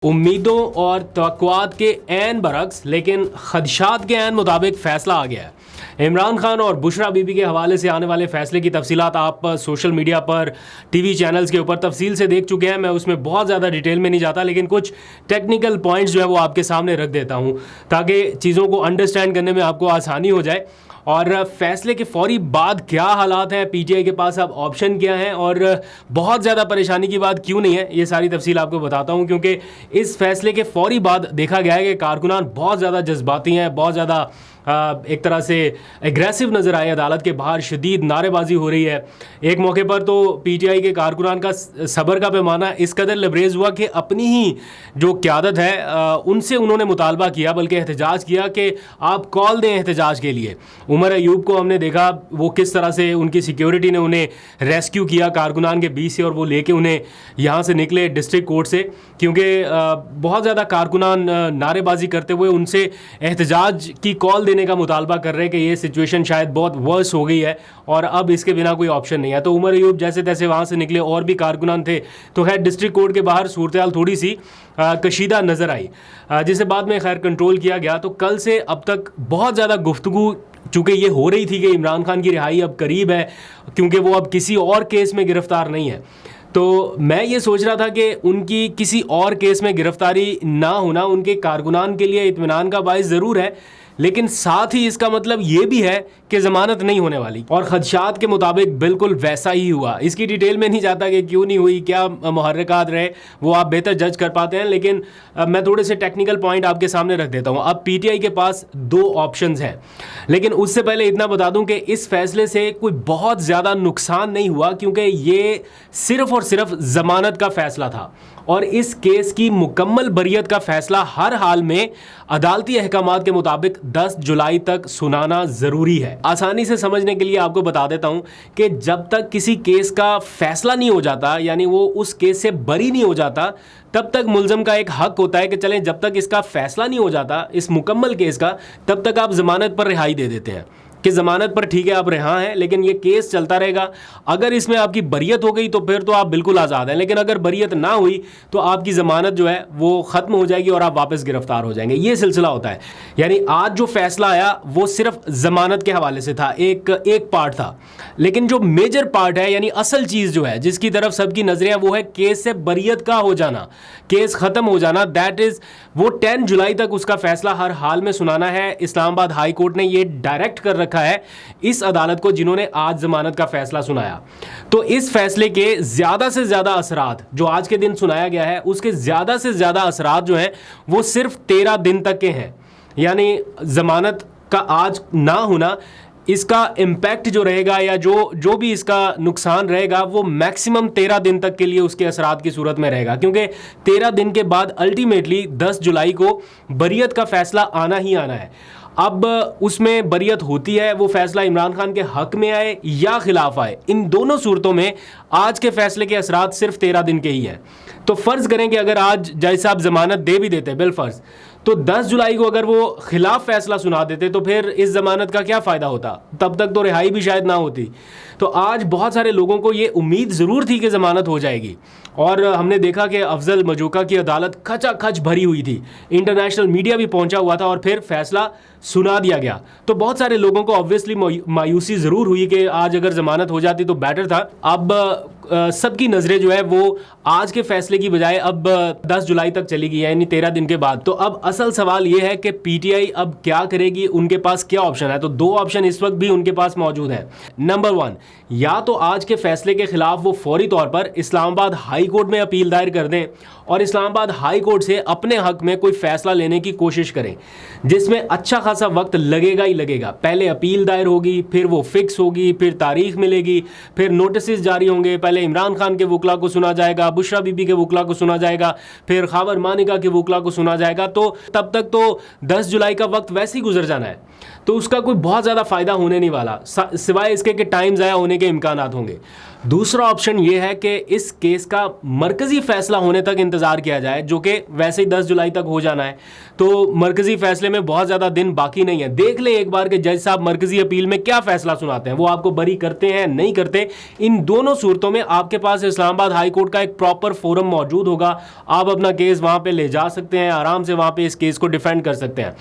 उम्मीदों और तवक्कुआत के ऐन बरक्स लेकिन खदशात के ऐन मुताबिक फ़ैसला आ गया है। इमरान खान और बुशरा बीबी के हवाले से आने वाले फ़ैसले की तफसीलात आप सोशल मीडिया पर टीवी चैनल्स के ऊपर तफसील से देख चुके हैं। मैं उसमें बहुत ज़्यादा डिटेल में नहीं जाता, लेकिन कुछ टेक्निकल पॉइंट्स जो है वो आपके सामने रख देता हूँ ताकि चीज़ों को अंडरस्टैंड करने में आपको आसानी हो जाए। और फैसले के फौरी बाद क्या हालात हैं, पीटीआई के पास अब ऑप्शन क्या हैं और बहुत ज़्यादा परेशानी की बात क्यों नहीं है, ये सारी तफसील आपको बताता हूं। क्योंकि इस फैसले के फौरी बाद देखा गया है कि कारकुनान बहुत ज़्यादा जज्बाती हैं, बहुत ज़्यादा एक तरह से एग्रेसिव नज़र आए। अदालत के बाहर शदीद नारेबाजी हो रही है। एक मौके पर तो पीटीआई के कारकुनान का सब्र का पैमाना इस कदर लबरेज हुआ कि अपनी ही जो क़यादत है उनसे उन्होंने मुतालबा किया, बल्कि एहतजाज किया कि आप कॉल दें एहतजाज के लिए। उमर अयूब को हमने देखा वो किस तरह से उनकी सिक्योरिटी ने उन्हें रेस्क्यू किया कारकुनान के बीच से, और वो लेके उन्हें यहाँ से निकले डिस्ट्रिक्ट कोर्ट से, क्योंकि बहुत ज़्यादा कारकुनान नारेबाजी करते हुए उनसे एहतजाज की कॉल देने का मुतालबा कर रहे हैं कि ये सिचुएशन शायद बहुत वर्स हो गई है और अब इसके बिना कोई ऑप्शन नहीं है। तो उमर अयूब जैसे तैसे वहाँ से निकले, और भी कारकुनान थे। तो खैर डिस्ट्रिक्ट कोर्ट के बाहर सूरत हाल थोड़ी सी कशीदा नज़र आई, जिसे बाद में खैर कंट्रोल किया गया। तो कल से अब तक बहुत ज़्यादा गुफ्तगू चूँकि ये हो रही थी कि इमरान खान की रिहाई अब करीब है, क्योंकि वो अब किसी और केस में गिरफ्तार नहीं है। तो मैं ये सोच रहा था कि उनकी किसी और केस में गिरफ्तारी ना होना उनके कारकुनान के लिए इत्मीनान का बाइस ज़रूर है, लेकिन साथ ही इसका मतलब ये भी है कि ज़मानत नहीं होने वाली। और खदशात के मुताबिक बिल्कुल वैसा ही हुआ। इसकी डिटेल में नहीं जाता कि क्यों नहीं हुई, क्या मुहर्रिकात रहे, वो आप बेहतर जज कर पाते हैं, लेकिन मैं थोड़े से टेक्निकल पॉइंट आपके सामने रख देता हूँ। अब पीटीआई के पास दो ऑप्शंस हैं, लेकिन उससे पहले इतना बता दूं कि इस फैसले से कोई बहुत ज़्यादा नुकसान नहीं हुआ, क्योंकि ये सिर्फ़ और सिर्फ ज़मानत का फ़ैसला था और इस केस की मुकम्मल बरियत का फ़ैसला हर हाल में अदालती अहकामात के मुताबिक 10 जुलाई तक सुनाना ज़रूरी है। आसानी से समझने के लिए आपको बता देता हूं कि जब तक किसी केस का फ़ैसला नहीं हो जाता, यानी वो उस केस से बरी नहीं हो जाता, तब तक मुल्ज़म का एक हक होता है कि चलें जब तक इसका फ़ैसला नहीं हो जाता इस मुकम्मल केस का, तब तक आप ज़मानत पर रिहाई दे देते हैं कि ज़मानत पर ठीक है आप रिहा हैं, लेकिन ये केस चलता रहेगा। अगर इसमें आपकी बरियत हो गई तो फिर तो आप बिल्कुल आज़ाद हैं, लेकिन अगर बरियत ना हुई तो आपकी ज़मानत जो है वो ख़त्म हो जाएगी और आप वापस गिरफ्तार हो जाएंगे। ये सिलसिला होता है। यानी आज जो फैसला आया वो सिर्फ ज़मानत के हवाले से था, एक पार्ट था, लेकिन जो मेजर पार्ट है यानी असल चीज़ जो है जिसकी तरफ सबकी नज़रें, वो है केस से बरियत का हो जाना, केस ख़त्म हो जाना। दैट इज़ वो 10 जुलाई तक उसका फ़ैसला हर हाल में सुनाना है। इस्लामाबाद हाई कोर्ट ने ये डायरेक्ट कर रखा है इस अदालत को जिन्होंने आज जमानत का फैसला सुनाया। तो इस फैसले के ज्यादा से ज्यादा असरात जो आज के दिन सुनाया गया है, उसके ज्यादा से ज्यादा असरात जो हैं वो सिर्फ 13 दिन तक के हैं। यानी जमानत का आज ना होना, इसका इम्पैक्ट जो रहेगा या जो भी इसका नुकसान रहेगा वो मैक्सिमम 13 दिन तक के लिए उसके असरात की सूरत में रहेगा, क्योंकि 13 दिन के बाद अल्टीमेटली 10 जुलाई को बरियत का फैसला आना ही आना है। अब उसमें बरियत होती है, वो फैसला इमरान खान के हक में आए या खिलाफ आए, इन दोनों सूरतों में आज के फैसले के असरात सिर्फ 13 दिन के ही हैं। तो फ़र्ज़ करें कि अगर आज जज साहब ज़मानत दे भी देते बिलफ़र्ज़, तो 10 जुलाई को अगर वो खिलाफ फैसला सुना देते तो फिर इस ज़मानत का क्या फ़ायदा होता, तब तक तो रिहाई भी शायद ना होती। तो आज बहुत सारे लोगों को ये उम्मीद ज़रूर थी कि ज़मानत हो जाएगी, और हमने देखा कि अफजल मजूका की अदालत खचाखच भरी हुई थी, इंटरनेशनल मीडिया भी पहुंचा हुआ था, और फिर फैसला सुना दिया गया। तो बहुत सारे लोगों को ऑब्वियसली मायूसी ज़रूर हुई कि आज अगर ज़मानत हो जाती तो बेटर था। अब सबकी नज़रें जो है वो आज के फैसले की बजाय अब 10 जुलाई तक चली गई, यानी 13 दिन के बाद। तो अब असल सवाल ये है कि पीटीआई अब क्या करेगी, उनके पास क्या ऑप्शन है। तो दो ऑप्शन इस वक्त भी उनके पास मौजूद हैं। नंबर 1, या तो आज के फैसले के खिलाफ वो फौरी तौर पर इस्लामाबाद हाई कोर्ट में अपील दायर कर दें और इस्लामाबाद हाई कोर्ट से अपने हक में कोई फैसला लेने की कोशिश करें, जिसमें अच्छा खासा वक्त लगेगा ही लगेगा। पहले अपील दायर होगी, फिर वो फिक्स होगी, फिर तारीख मिलेगी, फिर नोटिस जारी होंगे। पहले इमरान खान के वकला को सुना जाएगा, बुशरा बीबी के वकला को सुना जाएगा, फिर खावर मानिका के वकला को सुना जाएगा। तो तब तक तो 10 जुलाई का वक्त वैसे ही गुजर जाना है, तो उसका कोई बहुत ज़्यादा फ़ायदा होने नहीं वाला, सिवाय इसके कि टाइम ज़ाया होने के इम्कानात होंगे। दूसरा ऑप्शन ये है कि इस केस का मरकजी फैसला होने तक इंतज़ार किया जाए, जो कि वैसे ही 10 जुलाई तक हो जाना है, तो मरकजी फैसले में बहुत ज़्यादा दिन बाकी नहीं है। देख ले एक बार के जज साहब मरकजी अपील में क्या फैसला सुनाते हैं, वो आपको बरी करते हैं नहीं करते। इन दोनों सूरतों में आपके पास इस्लामाबाद हाई कोर्ट का एक प्रॉपर फोरम मौजूद होगा, आप अपना केस वहाँ पर ले जा सकते हैं, आराम से वहाँ पर इस केस को डिफेंड कर सकते हैं।